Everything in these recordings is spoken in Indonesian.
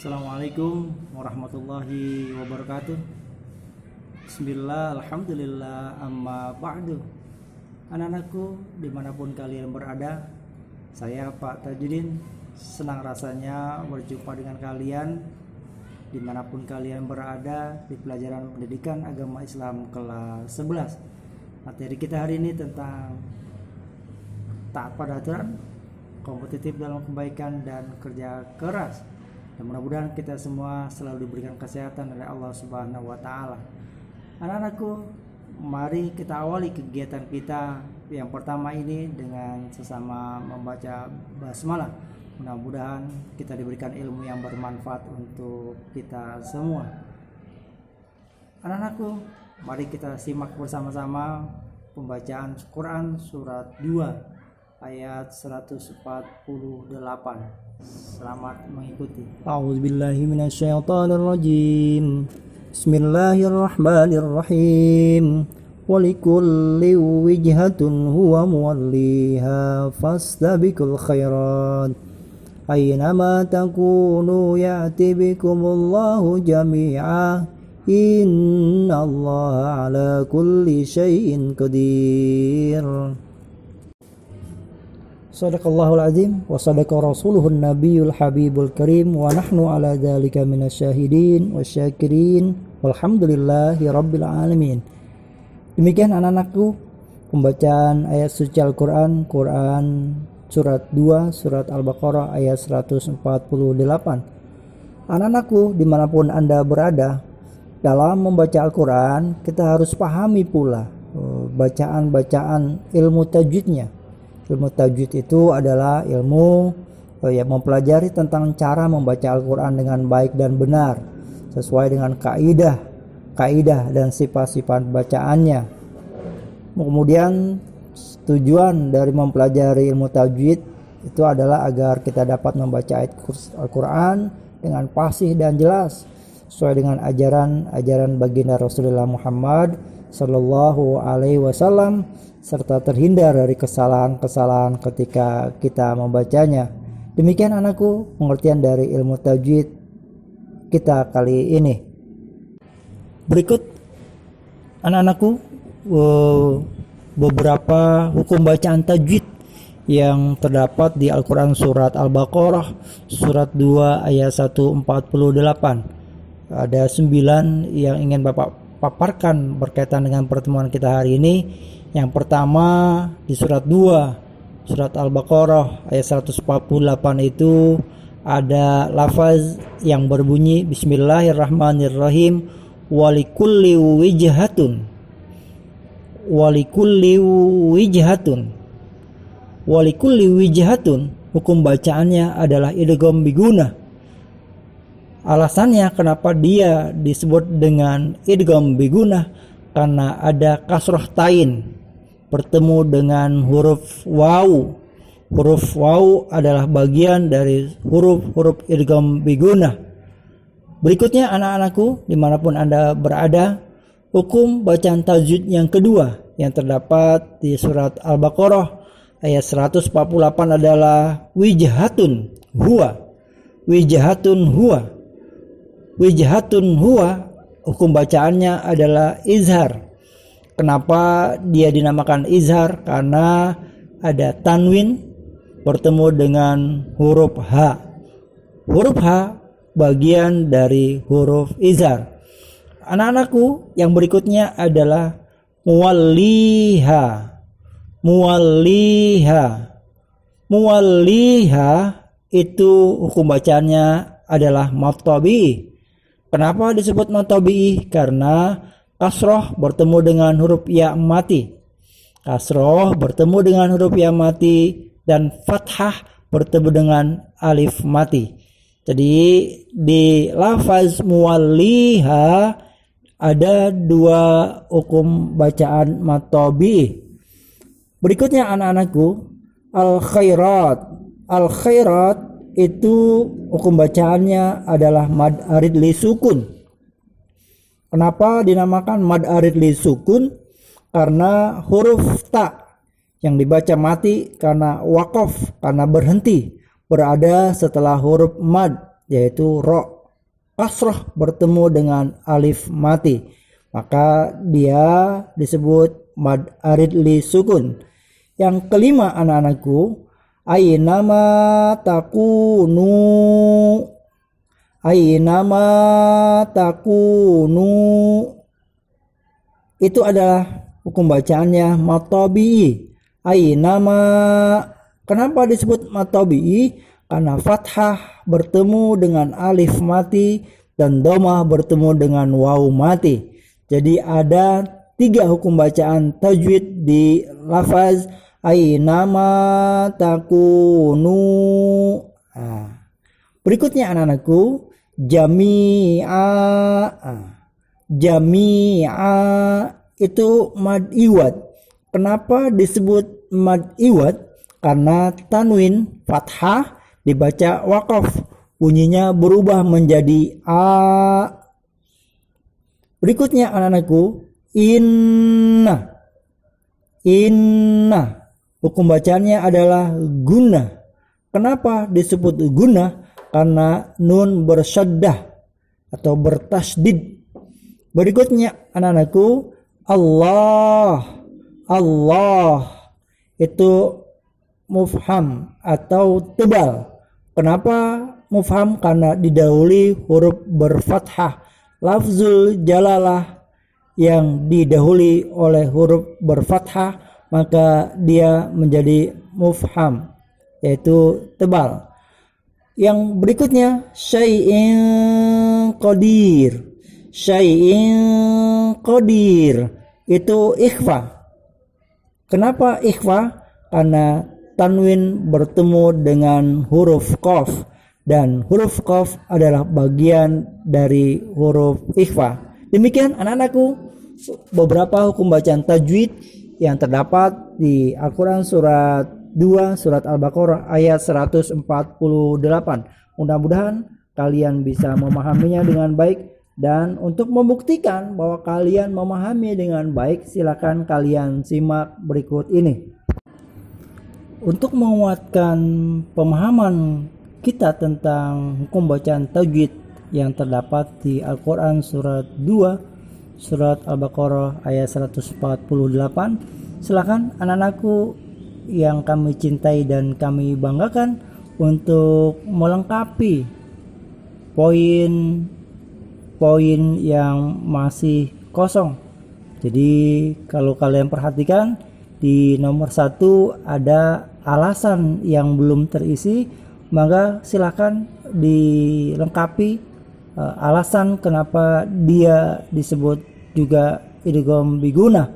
Assalamualaikum warahmatullahi wabarakatuh. Bismillah, alhamdulillah, amma ba'du. Anak-anakku dimanapun kalian berada, saya Pak Tajudin senang rasanya berjumpa dengan kalian dimanapun kalian berada di pelajaran pendidikan agama Islam kelas 11. Materi kita hari ini tentang taat pada aturan, kompetitif dalam kebaikan, dan kerja keras. Dan mudah-mudahan kita semua selalu diberikan kesehatan oleh Allah Subhanahu wa Ta'ala. Anak-anakku, mari kita awali kegiatan kita yang pertama ini dengan sesama membaca basmalah. Mudah-mudahan kita diberikan ilmu yang bermanfaat untuk kita semua. Anak-anakku, mari kita simak bersama-sama pembacaan Quran surat 2 ayat 148. Selamat mengikuti. A'udzubillahi minasyaitonirrajim. Bismillahirrahmanirrahim. Walikulli wijhatun huwa muwalliha fastabiqul khairat. Aynama takunu ya'ti bikumullahu jami'a. Innallaha ala kulli syai'in qadir. Sadaqallahul azim wa sadaqa rasuluhun nabiyul habibul karim wa nahnu ala dzalika minasyahidin wasyakirin walhamdulillahi rabbil alamin. Demikian anak-anakku pembacaan ayat suci Al-Quran surat 2 surat Al-Baqarah ayat 148. Anak-anakku dimanapun Anda berada, dalam membaca Al-Quran kita harus pahami pula bacaan-bacaan ilmu tajwidnya. Ilmu tajwid itu adalah ilmu yang mempelajari tentang cara membaca Al-Quran dengan baik dan benar sesuai dengan kaidah dan sifat-sifat bacaannya. Kemudian tujuan dari mempelajari ilmu tajwid itu adalah agar kita dapat membaca ayat Al-Quran dengan fasih dan jelas sesuai dengan ajaran baginda Rasulullah Muhammad Sallallahu Alaihi Wasallam, serta terhindar dari kesalahan-kesalahan ketika kita membacanya. Demikian anakku pengertian dari ilmu tajwid kita kali ini. Berikut anak-anakku beberapa hukum bacaan tajwid yang terdapat di Al-Quran surat Al-Baqarah surat 2 ayat 148. Ada 9 yang ingin Bapak paparkan berkaitan dengan pertemuan kita hari ini. Yang pertama di surat 2 surat Al-Baqarah ayat 148 itu ada lafaz yang berbunyi Bismillahirrahmanirrahim walikulli wijhatun. Walikulli wijhatun hukum bacaannya adalah idgham bigunah. Alasannya kenapa dia disebut dengan idgham bigunah, karena ada kasroh tain bertemu dengan huruf waw. Huruf waw adalah bagian dari huruf-huruf idgham bigunah. Berikutnya anak-anakku dimanapun Anda berada, hukum bacaan tajwid yang kedua yang terdapat di surat Al-Baqarah ayat 148 adalah wijhatun huwa. Hukum bacaannya adalah izhar. Kenapa dia dinamakan izhar? Karena ada tanwin bertemu dengan huruf H. Huruf H bagian dari huruf izhar. Anak-anakku yang berikutnya adalah muwalliha. Muwalliha itu hukum bacaannya adalah mad tabi'i. Kenapa disebut mad tabi'i? Karena kasroh bertemu dengan huruf ya mati. Dan fathah bertemu dengan alif mati. Jadi di lafaz muwalliha ada 2 hukum bacaan mad tabi'i. Berikutnya anak-anakku al-khairat itu hukum bacaannya adalah mad arid li sukun. Kenapa dinamakan mad arid li sukun? Karena huruf ta yang dibaca mati karena waqaf, karena berhenti, berada setelah huruf mad yaitu ro, kasroh bertemu dengan alif mati, maka dia disebut mad arid li sukun. Yang kelima anak-anakku, ainama takunu, ainama takunu, itu adalah hukum bacaannya matobi. Ainama, kenapa disebut matobi? Karena fathah bertemu dengan alif mati dan domah bertemu dengan waw mati. Jadi ada 3 hukum bacaan tajwid di lafaz ainama takunu. Berikutnya anak-anakku, jami'a. Jami'a itu mad iwad. Kenapa disebut mad iwad? Karena tanwin fathah dibaca waqaf, bunyinya berubah menjadi a. Berikutnya anak-anakku, inna. Inna, hukum bacanya adalah guna. Kenapa disebut guna? Karena nun bersyaddah atau bertasdid. Berikutnya anak-anakku, Allah. Allah itu mufham atau tebal. Kenapa mufham? Karena didahului huruf berfathah. Lafzul jalalah yang didahului oleh huruf berfathah, maka dia menjadi mufham, yaitu tebal. Yang berikutnya, syai'in qadir. Syai'in qadir itu ikhfa. Kenapa ikhfa? Karena tanwin bertemu dengan huruf qaf, dan huruf qaf adalah bagian dari huruf ikhfa. Demikian anak-anakku beberapa hukum bacaan tajwid yang terdapat di Al-Quran surat 2 surat Al-Baqarah ayat 148. Mudah-mudahan kalian bisa memahaminya dengan baik, dan untuk membuktikan bahwa kalian memahami dengan baik, silakan kalian simak berikut ini. Untuk menguatkan pemahaman kita tentang hukum bacaan tajwid yang terdapat di Al-Quran surat 2 surat Al-Baqarah ayat 148, silakan anak-anakku yang kami cintai dan kami banggakan untuk melengkapi poin-poin yang masih kosong. Jadi kalau kalian perhatikan di nomor 1 ada alasan yang belum terisi, maka silakan dilengkapi alasan kenapa dia disebut juga idgham biguna.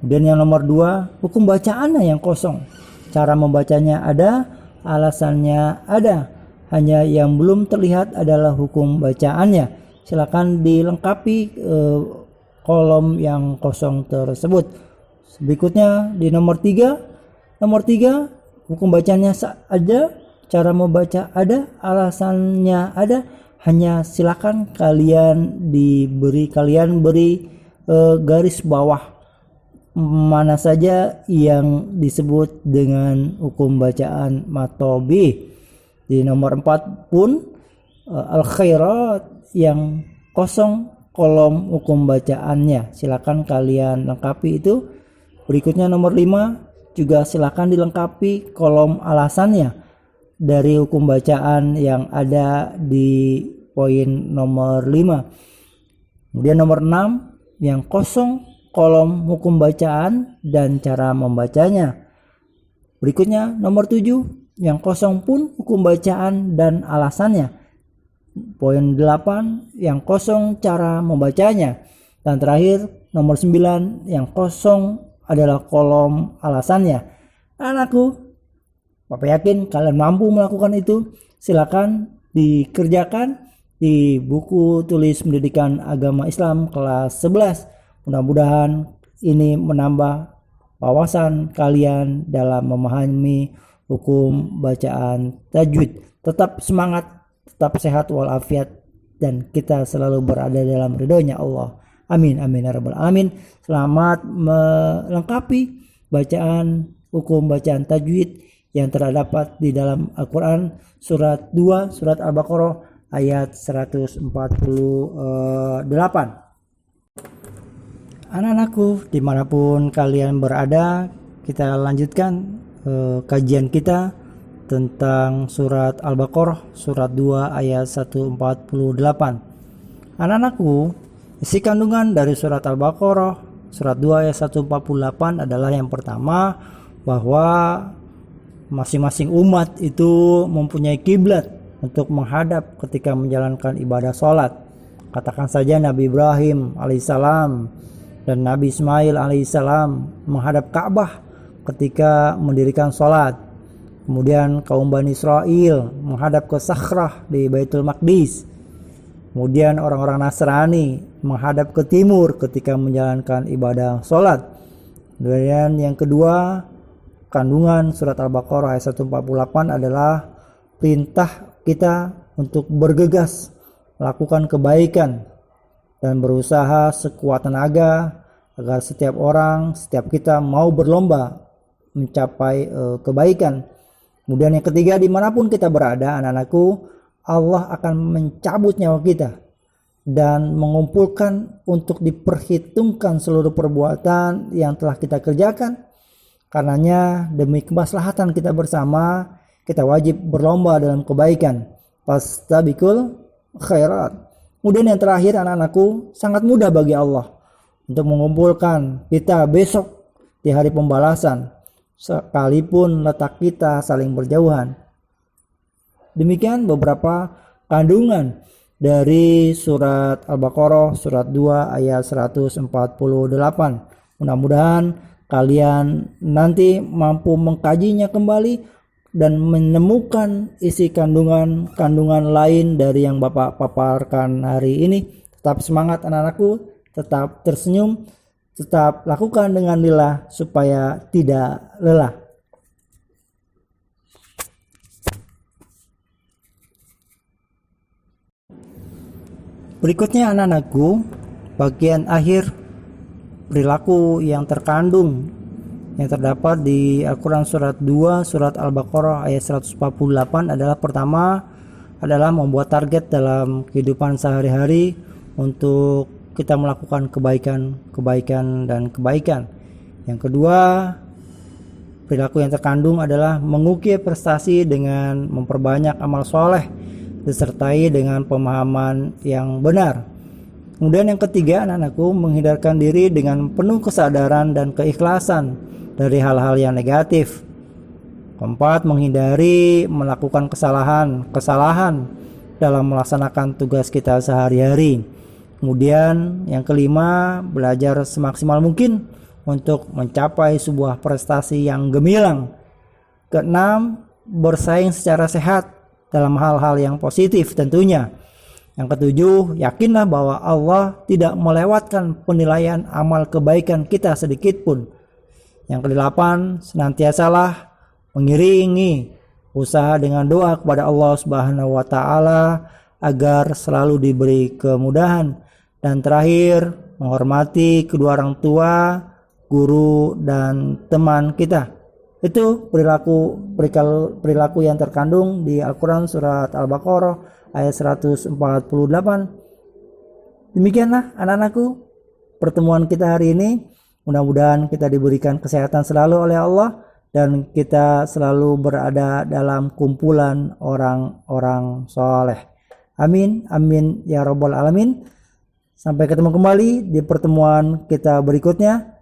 Kemudian yang nomor 2, hukum bacaannya yang kosong. Cara membacanya ada, alasannya ada. Hanya yang belum terlihat adalah hukum bacaannya. Silakan dilengkapi kolom yang kosong tersebut. Berikutnya di nomor 3. Nomor 3, hukum bacanya ada, cara membaca ada, alasannya ada. Hanya silakan kalian beri garis bawah mana saja yang disebut dengan hukum bacaan matobi. Di nomor 4 pun al-khairat yang kosong kolom hukum bacaannya. Silakan kalian lengkapi itu. Berikutnya nomor 5 juga silakan dilengkapi kolom alasannya dari hukum bacaan yang ada di poin nomor 5. Kemudian nomor 6 yang kosong kolom hukum bacaan dan cara membacanya. Berikutnya nomor 7 yang kosong pun hukum bacaan dan alasannya. Poin 8 yang kosong cara membacanya. Dan terakhir nomor 9 yang kosong adalah kolom alasannya. Anakku, Bapak yakin kalian mampu melakukan itu. Silakan dikerjakan di buku tulis pendidikan agama Islam kelas 11. Mudah-mudahan ini menambah wawasan kalian dalam memahami hukum bacaan tajwid. Tetap semangat, tetap sehat walafiat, dan kita selalu berada dalam ridhonya Allah. Amin amin ya rabbal alamin. Selamat melengkapi bacaan hukum bacaan tajwid yang terdapat di dalam Al-Quran surat 2 surat Al-Baqarah ayat 148. Anak-anakku, dimanapun kalian berada, kita lanjutkan kajian kita tentang surat Al-Baqarah, surat 2 ayat 148. Anak-anakku, isi kandungan dari surat Al-Baqarah, surat 2 ayat 148 adalah yang pertama, bahwa masing-masing umat itu mempunyai kiblat untuk menghadap ketika menjalankan ibadah sholat. Katakan saja Nabi Ibrahim alaihissalam dan Nabi Ismail alaihissalam menghadap Ka'bah ketika mendirikan sholat. Kemudian kaum Bani Israel menghadap ke Sakhrah di Baitul Maqdis. Kemudian orang-orang Nasrani menghadap ke timur ketika menjalankan ibadah sholat. Kemudian yang kedua, kandungan surat Al-Baqarah ayat 148 adalah perintah kita untuk bergegas melakukan kebaikan dan berusaha sekuat tenaga agar setiap orang, setiap kita mau berlomba mencapai kebaikan. Kemudian yang ketiga, dimanapun kita berada, anak-anakku, Allah akan mencabut nyawa kita dan mengumpulkan untuk diperhitungkan seluruh perbuatan yang telah kita kerjakan. Karenanya demi kemaslahatan kita bersama, kita wajib berlomba dalam kebaikan. Fastabiqul khairat. Kemudian yang terakhir, anak-anakku, sangat mudah bagi Allah untuk mengumpulkan kita besok di hari pembalasan, sekalipun letak kita saling berjauhan. Demikian beberapa kandungan dari surat Al-Baqarah, surat 2 ayat 148. Mudah-mudahan kalian nanti mampu mengkajinya kembali dan menemukan isi kandungan lain dari yang Bapak paparkan hari ini. Tetap semangat anak-anakku, tetap tersenyum, tetap lakukan dengan lillah supaya tidak lelah. Berikutnya anak-anakku, bagian akhir perilaku yang terkandung yang terdapat di Al-Quran surat 2 surat Al-Baqarah ayat 148 adalah pertama adalah membuat target dalam kehidupan sehari-hari untuk kita melakukan kebaikan dan kebaikan. Yang kedua, perilaku yang terkandung adalah mengukir prestasi dengan memperbanyak amal soleh disertai dengan pemahaman yang benar. Kemudian yang ketiga, anak-anakku, menghindarkan diri dengan penuh kesadaran dan keikhlasan dari hal-hal yang negatif. Keempat, menghindari melakukan kesalahan dalam melaksanakan tugas kita sehari-hari. Kemudian yang kelima, belajar semaksimal mungkin untuk mencapai sebuah prestasi yang gemilang. Keenam, bersaing secara sehat dalam hal-hal yang positif tentunya. Yang ketujuh, yakinlah bahwa Allah tidak melewatkan penilaian amal kebaikan kita sedikit pun. Yang kedelapan, senantiasalah mengiringi usaha dengan doa kepada Allah Subhanahu wa taala agar selalu diberi kemudahan. Dan terakhir, menghormati kedua orang tua, guru dan teman kita. Itu perilaku yang terkandung di Al-Quran surat Al-Baqarah ayat 148. Demikianlah anak-anakku pertemuan kita hari ini. Mudah-mudahan kita diberikan kesehatan selalu oleh Allah dan kita selalu berada dalam kumpulan orang-orang soleh. Amin, amin ya rabbal alamin. Sampai ketemu kembali di pertemuan kita berikutnya.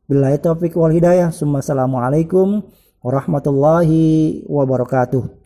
Billahi taufiq wal hidayah. Assalamualaikum warahmatullahi wabarakatuh.